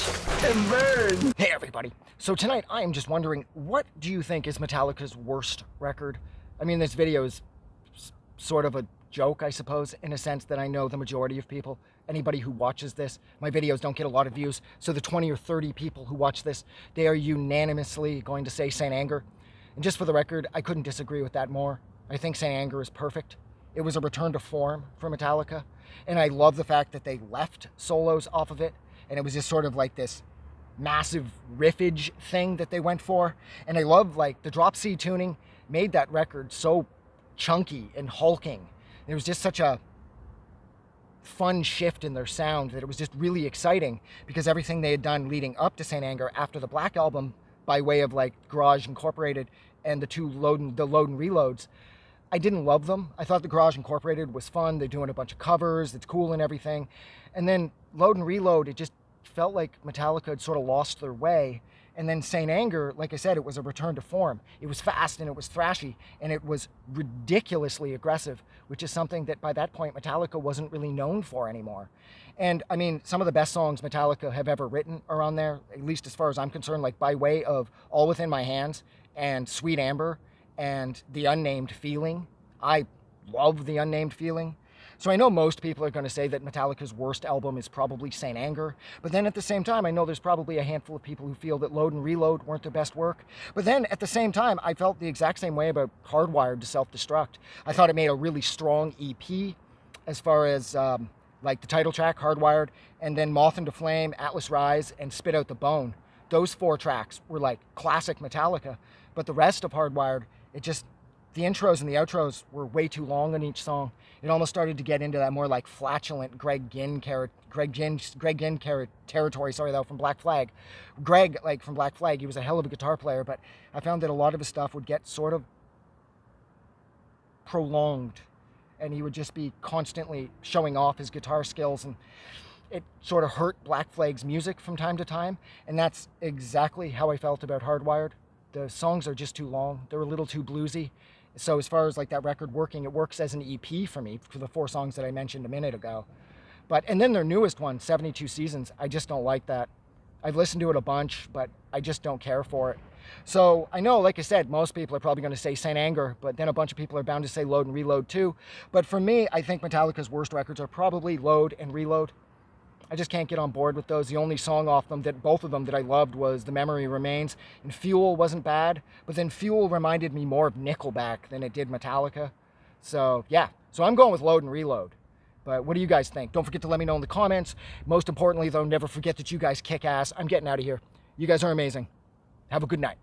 and burn. Hey everybody. So tonight I am just wondering, what do you think is Metallica's worst record? I mean, this video is sort of a joke, I suppose, in a sense that I know the majority of people, anybody who watches this, my videos don't get a lot of views, so the 20 or 30 people who watch this, they are unanimously going to say Saint Anger. And just for the record, I couldn't disagree with that more. I think Saint Anger is perfect. It was a return to form for Metallica, and I love the fact that they left solos off of it, and it was just sort of like this massive riffage thing that they went for. And I love, like, the drop C tuning made that record so chunky and hulking. It was just such a fun shift in their sound that it was just really exciting, because everything they had done leading up to Saint Anger after the Black Album, by way of like Garage Incorporated and the Load and Reloads, I didn't love them. I thought the Garage Incorporated was fun. They're doing a bunch of covers. It's cool and everything. And then Load and Reload, it just felt like Metallica had sort of lost their way. And then Saint Anger, like I said, it was a return to form. It was fast and it was thrashy and it was ridiculously aggressive, which is something that by that point Metallica wasn't really known for anymore. And I mean, some of the best songs Metallica have ever written are on there, at least as far as I'm concerned, like by way of All Within My Hands and Sweet Amber and The Unnamed Feeling. I love The Unnamed Feeling. So I know most people are going to say that Metallica's worst album is probably Saint Anger, but then at the same time, I know there's probably a handful of people who feel that Load and Reload weren't their best work. But then at the same time, I felt the exact same way about Hardwired to Self-Destruct. I thought it made a really strong EP as far as like the title track, Hardwired, and then Moth into Flame, Atlas Rise, and Spit Out the Bone. Those 4 tracks were like classic Metallica, but the rest of Hardwired, the intros and the outros were way too long on each song. It almost started to get into that more like flatulent Greg Ginn territory. Sorry, though, from Black Flag. Greg, like from Black Flag, he was a hell of a guitar player, but I found that a lot of his stuff would get sort of prolonged, and he would just be constantly showing off his guitar skills, and it sort of hurt Black Flag's music from time to time. And that's exactly how I felt about Hardwired. The songs are just too long. They're a little too bluesy. So as far as like that record working, it works as an EP for me for the 4 songs that I mentioned a minute ago. And then their newest one, 72 Seasons, I just don't like that. I've listened to it a bunch, but I just don't care for it. So I know, like I said, most people are probably going to say Saint Anger, but then a bunch of people are bound to say Load and Reload too. But for me, I think Metallica's worst records are probably Load and Reload. I just can't get on board with those. The only song off them, both of them that I loved, was The Memory Remains. And Fuel wasn't bad, but then Fuel reminded me more of Nickelback than it did Metallica. So yeah, so I'm going with Load and Reload. But what do you guys think? Don't forget to let me know in the comments. Most importantly, though, never forget that you guys kick ass. I'm getting out of here. You guys are amazing. Have a good night.